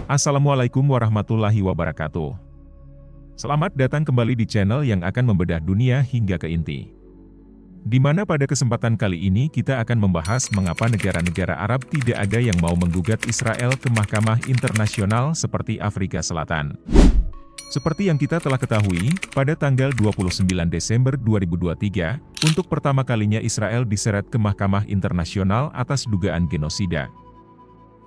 Assalamualaikum warahmatullahi wabarakatuh. Selamat datang kembali di channel yang akan membedah dunia hingga ke inti. Di mana pada kesempatan kali ini kita akan membahas mengapa negara-negara Arab tidak ada yang mau menggugat Israel ke Mahkamah Internasional seperti Afrika Selatan. Seperti yang kita telah ketahui, pada tanggal 29 Desember 2023, untuk pertama kalinya Israel diseret ke Mahkamah Internasional atas dugaan genosida.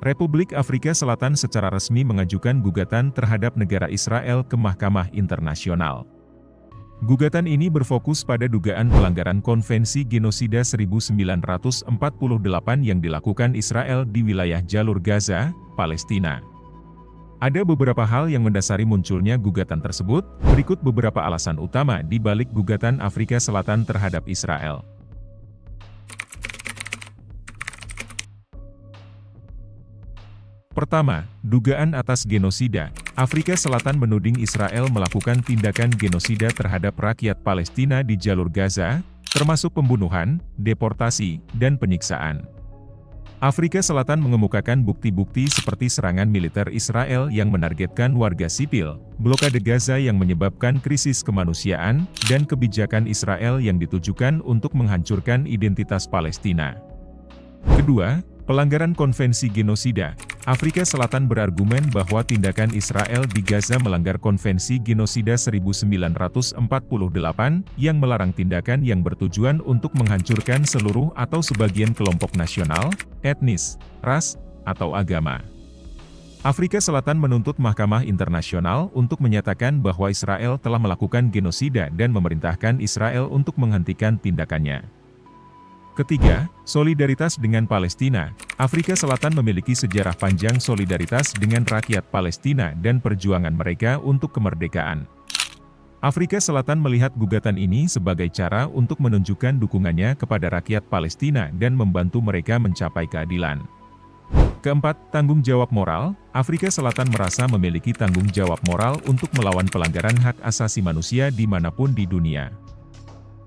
Republik Afrika Selatan secara resmi mengajukan gugatan terhadap negara Israel ke Mahkamah Internasional. Gugatan ini berfokus pada dugaan pelanggaran Konvensi Genosida 1948 yang dilakukan Israel di wilayah Jalur Gaza, Palestina. Ada beberapa hal yang mendasari munculnya gugatan tersebut, berikut beberapa alasan utama di balik gugatan Afrika Selatan terhadap Israel. Pertama, dugaan atas genosida. Afrika Selatan menuding Israel melakukan tindakan genosida terhadap rakyat Palestina di Jalur Gaza, termasuk pembunuhan, deportasi, dan penyiksaan. Afrika Selatan mengemukakan bukti-bukti seperti serangan militer Israel yang menargetkan warga sipil, blokade Gaza yang menyebabkan krisis kemanusiaan, dan kebijakan Israel yang ditujukan untuk menghancurkan identitas Palestina. Kedua, pelanggaran konvensi genosida. Afrika Selatan berargumen bahwa tindakan Israel di Gaza melanggar konvensi genosida 1948 yang melarang tindakan yang bertujuan untuk menghancurkan seluruh atau sebagian kelompok nasional, etnis, ras, atau agama. Afrika Selatan menuntut Mahkamah Internasional untuk menyatakan bahwa Israel telah melakukan genosida dan memerintahkan Israel untuk menghentikan tindakannya. Ketiga, solidaritas dengan Palestina. Afrika Selatan memiliki sejarah panjang solidaritas dengan rakyat Palestina dan perjuangan mereka untuk kemerdekaan. Afrika Selatan melihat gugatan ini sebagai cara untuk menunjukkan dukungannya kepada rakyat Palestina dan membantu mereka mencapai keadilan. Keempat, tanggung jawab moral. Afrika Selatan merasa memiliki tanggung jawab moral untuk melawan pelanggaran hak asasi manusia dimanapun di dunia.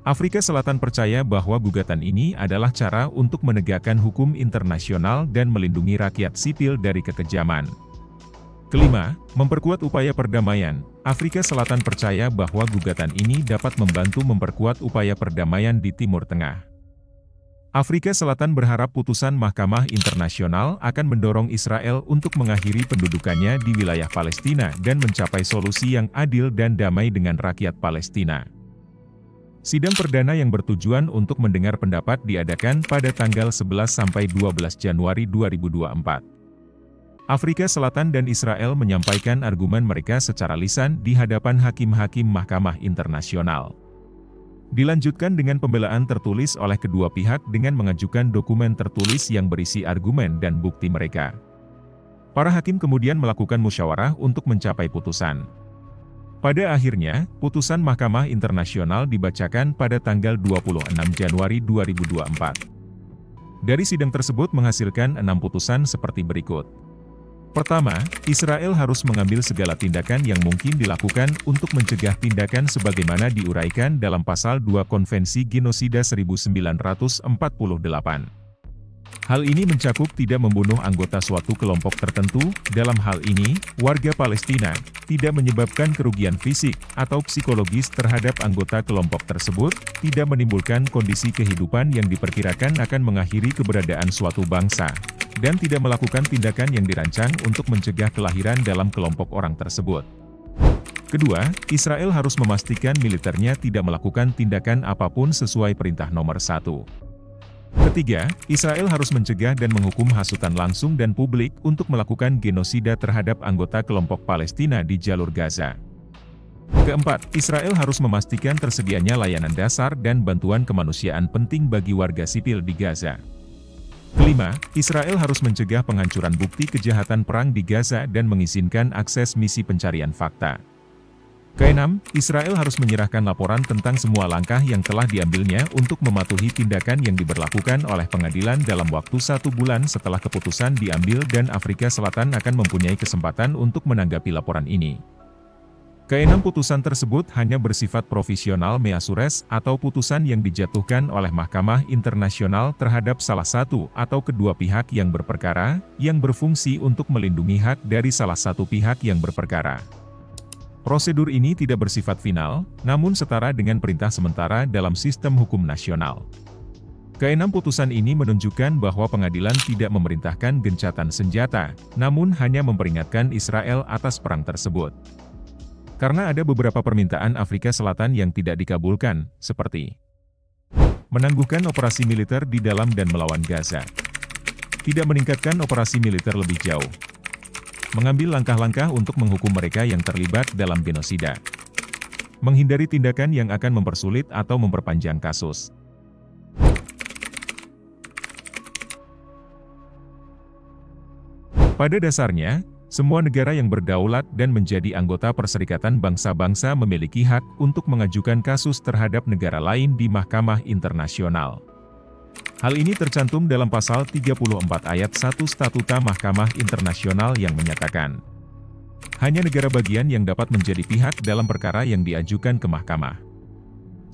Afrika Selatan percaya bahwa gugatan ini adalah cara untuk menegakkan hukum internasional dan melindungi rakyat sipil dari kekejaman. Kelima, memperkuat upaya perdamaian. Afrika Selatan percaya bahwa gugatan ini dapat membantu memperkuat upaya perdamaian di Timur Tengah. Afrika Selatan berharap putusan Mahkamah Internasional akan mendorong Israel untuk mengakhiri pendudukannya di wilayah Palestina dan mencapai solusi yang adil dan damai dengan rakyat Palestina. Sidang perdana yang bertujuan untuk mendengar pendapat diadakan pada tanggal 11–12 Januari 2024. Afrika Selatan dan Israel menyampaikan argumen mereka secara lisan di hadapan hakim-hakim Mahkamah Internasional. Dilanjutkan dengan pembelaan tertulis oleh kedua pihak dengan mengajukan dokumen tertulis yang berisi argumen dan bukti mereka. Para hakim kemudian melakukan musyawarah untuk mencapai putusan. Pada akhirnya, putusan Mahkamah Internasional dibacakan pada tanggal 26 Januari 2024. Dari sidang tersebut menghasilkan 6 putusan seperti berikut. Pertama, Israel harus mengambil segala tindakan yang mungkin dilakukan untuk mencegah tindakan sebagaimana diuraikan dalam Pasal 2 Konvensi Genosida 1948. Hal ini mencakup tidak membunuh anggota suatu kelompok tertentu, dalam hal ini, warga Palestina, tidak menyebabkan kerugian fisik atau psikologis terhadap anggota kelompok tersebut, tidak menimbulkan kondisi kehidupan yang diperkirakan akan mengakhiri keberadaan suatu bangsa, dan tidak melakukan tindakan yang dirancang untuk mencegah kelahiran dalam kelompok orang tersebut. Kedua, Israel harus memastikan militernya tidak melakukan tindakan apapun sesuai perintah nomor 1. Ketiga, Israel harus mencegah dan menghukum hasutan langsung dan publik untuk melakukan genosida terhadap anggota kelompok Palestina di Jalur Gaza. Keempat, Israel harus memastikan tersedianya layanan dasar dan bantuan kemanusiaan penting bagi warga sipil di Gaza. Kelima, Israel harus mencegah penghancuran bukti kejahatan perang di Gaza dan mengizinkan akses misi pencarian fakta. Keenam, Israel harus menyerahkan laporan tentang semua langkah yang telah diambilnya untuk mematuhi tindakan yang diberlakukan oleh pengadilan dalam waktu 1 bulan setelah keputusan diambil dan Afrika Selatan akan mempunyai kesempatan untuk menanggapi laporan ini. Keenam putusan tersebut hanya bersifat provisional measures atau putusan yang dijatuhkan oleh Mahkamah Internasional terhadap salah satu atau kedua pihak yang berperkara, yang berfungsi untuk melindungi hak dari salah satu pihak yang berperkara. Prosedur ini tidak bersifat final, namun setara dengan perintah sementara dalam sistem hukum nasional. Keenam putusan ini menunjukkan bahwa pengadilan tidak memerintahkan gencatan senjata, namun hanya memperingatkan Israel atas perang tersebut. Karena ada beberapa permintaan Afrika Selatan yang tidak dikabulkan, seperti menangguhkan operasi militer di dalam dan melawan Gaza, tidak meningkatkan operasi militer lebih jauh, mengambil langkah-langkah untuk menghukum mereka yang terlibat dalam genosida, menghindari tindakan yang akan mempersulit atau memperpanjang kasus. Pada dasarnya, semua negara yang berdaulat dan menjadi anggota Perserikatan Bangsa-Bangsa memiliki hak untuk mengajukan kasus terhadap negara lain di Mahkamah Internasional. Hal ini tercantum dalam pasal 34 ayat 1 Statuta Mahkamah Internasional yang menyatakan, hanya negara bagian yang dapat menjadi pihak dalam perkara yang diajukan ke mahkamah.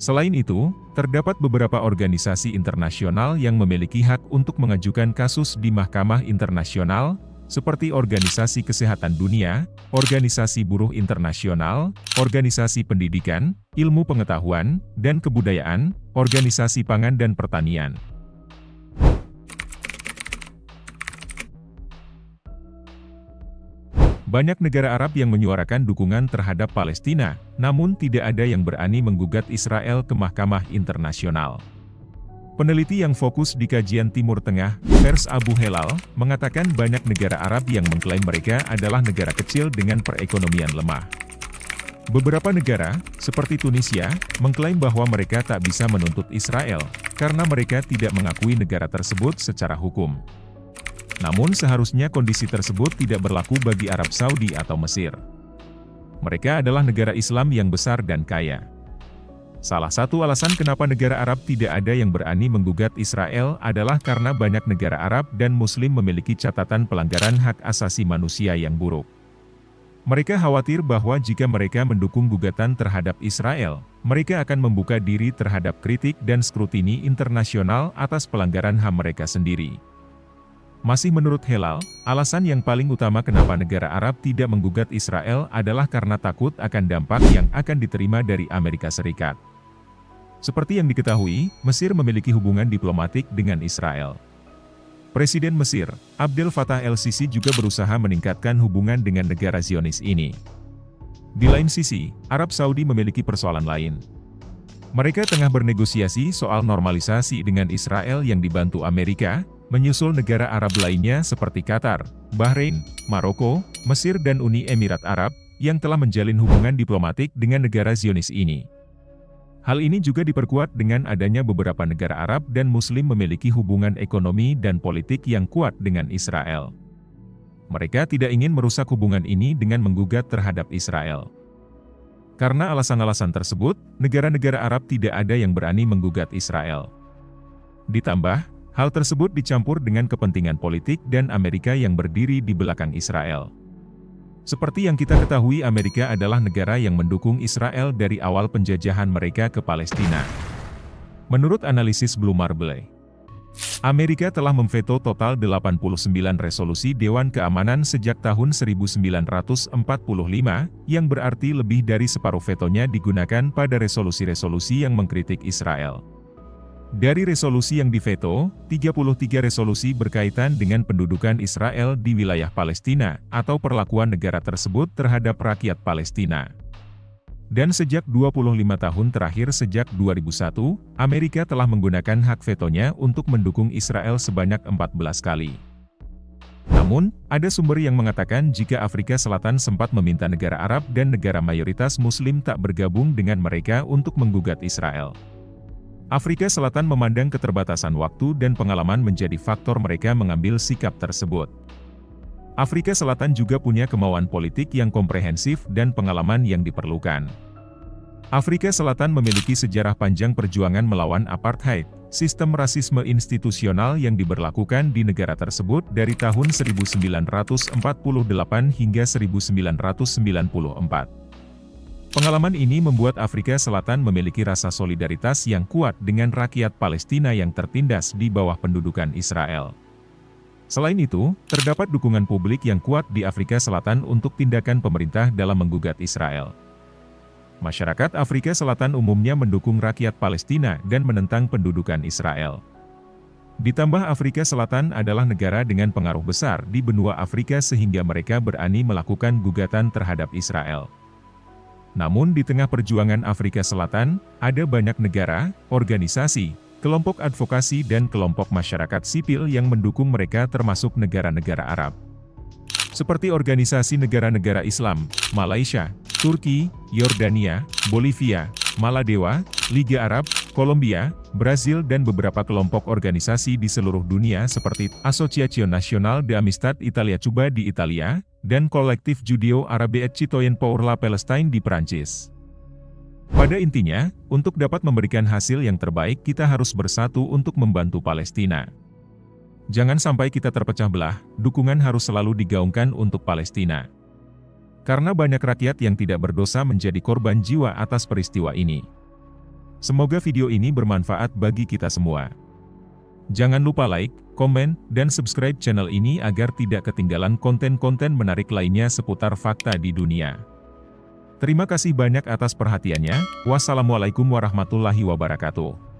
Selain itu, terdapat beberapa organisasi internasional yang memiliki hak untuk mengajukan kasus di Mahkamah Internasional, seperti Organisasi Kesehatan Dunia, Organisasi Buruh Internasional, Organisasi Pendidikan, Ilmu Pengetahuan, dan Kebudayaan, Organisasi Pangan dan Pertanian. Banyak negara Arab yang menyuarakan dukungan terhadap Palestina, namun tidak ada yang berani menggugat Israel ke Mahkamah Internasional. Peneliti yang fokus di kajian Timur Tengah, Pers Abu Helal, mengatakan banyak negara Arab yang mengklaim mereka adalah negara kecil dengan perekonomian lemah. Beberapa negara, seperti Tunisia, mengklaim bahwa mereka tak bisa menuntut Israel, karena mereka tidak mengakui negara tersebut secara hukum. Namun seharusnya kondisi tersebut tidak berlaku bagi Arab Saudi atau Mesir. Mereka adalah negara Islam yang besar dan kaya. Salah satu alasan kenapa negara Arab tidak ada yang berani menggugat Israel adalah karena banyak negara Arab dan Muslim memiliki catatan pelanggaran hak asasi manusia yang buruk. Mereka khawatir bahwa jika mereka mendukung gugatan terhadap Israel, mereka akan membuka diri terhadap kritik dan skrutini internasional atas pelanggaran HAM mereka sendiri. Masih menurut Helal, alasan yang paling utama kenapa negara Arab tidak menggugat Israel adalah karena takut akan dampak yang akan diterima dari Amerika Serikat. Seperti yang diketahui, Mesir memiliki hubungan diplomatik dengan Israel. Presiden Mesir, Abdel Fattah el-Sisi juga berusaha meningkatkan hubungan dengan negara Zionis ini. Di lain sisi, Arab Saudi memiliki persoalan lain. Mereka tengah bernegosiasi soal normalisasi dengan Israel yang dibantu Amerika, menyusul negara Arab lainnya seperti Qatar, Bahrain, Maroko, Mesir dan Uni Emirat Arab, yang telah menjalin hubungan diplomatik dengan negara Zionis ini. Hal ini juga diperkuat dengan adanya beberapa negara Arab dan Muslim memiliki hubungan ekonomi dan politik yang kuat dengan Israel. Mereka tidak ingin merusak hubungan ini dengan menggugat terhadap Israel. Karena alasan-alasan tersebut, negara-negara Arab tidak ada yang berani menggugat Israel. Ditambah, hal tersebut dicampur dengan kepentingan politik dan Amerika yang berdiri di belakang Israel. Seperti yang kita ketahui, Amerika adalah negara yang mendukung Israel dari awal penjajahan mereka ke Palestina. Menurut analisis Blue Marble, Amerika telah memveto total 89 resolusi Dewan Keamanan sejak tahun 1945, yang berarti lebih dari separuh vetonya digunakan pada resolusi-resolusi yang mengkritik Israel. Dari resolusi yang diveto, 33 resolusi berkaitan dengan pendudukan Israel di wilayah Palestina, atau perlakuan negara tersebut terhadap rakyat Palestina. Dan sejak 25 tahun terakhir sejak 2001, Amerika telah menggunakan hak vetonya untuk mendukung Israel sebanyak 14 kali. Namun, ada sumber yang mengatakan jika Afrika Selatan sempat meminta negara Arab dan negara mayoritas Muslim tak bergabung dengan mereka untuk menggugat Israel. Afrika Selatan memandang keterbatasan waktu dan pengalaman menjadi faktor mereka mengambil sikap tersebut. Afrika Selatan juga punya kemauan politik yang komprehensif dan pengalaman yang diperlukan. Afrika Selatan memiliki sejarah panjang perjuangan melawan apartheid, sistem rasisme institusional yang diberlakukan di negara tersebut dari tahun 1948 hingga 1994. Pengalaman ini membuat Afrika Selatan memiliki rasa solidaritas yang kuat dengan rakyat Palestina yang tertindas di bawah pendudukan Israel. Selain itu, terdapat dukungan publik yang kuat di Afrika Selatan untuk tindakan pemerintah dalam menggugat Israel. Masyarakat Afrika Selatan umumnya mendukung rakyat Palestina dan menentang pendudukan Israel. Ditambah Afrika Selatan adalah negara dengan pengaruh besar di benua Afrika sehingga mereka berani melakukan gugatan terhadap Israel. Namun di tengah perjuangan Afrika Selatan, ada banyak negara, organisasi, kelompok advokasi dan kelompok masyarakat sipil yang mendukung mereka termasuk negara-negara Arab. Seperti Organisasi Negara-Negara Islam, Malaysia, Turki, Yordania, Bolivia, Maladewa, Liga Arab, Kolombia, Brazil dan beberapa kelompok organisasi di seluruh dunia seperti Associazione Nacional de Amistad Italia Cuba di Italia, dan Kolektif Judeo-Arabe et Citoyen pour la Palestine di Prancis. Pada intinya, untuk dapat memberikan hasil yang terbaik kita harus bersatu untuk membantu Palestina. Jangan sampai kita terpecah belah, dukungan harus selalu digaungkan untuk Palestina. Karena banyak rakyat yang tidak berdosa menjadi korban jiwa atas peristiwa ini. Semoga video ini bermanfaat bagi kita semua. Jangan lupa like, komen, dan subscribe channel ini agar tidak ketinggalan konten-konten menarik lainnya seputar fakta di dunia. Terima kasih banyak atas perhatiannya. Wassalamualaikum warahmatullahi wabarakatuh.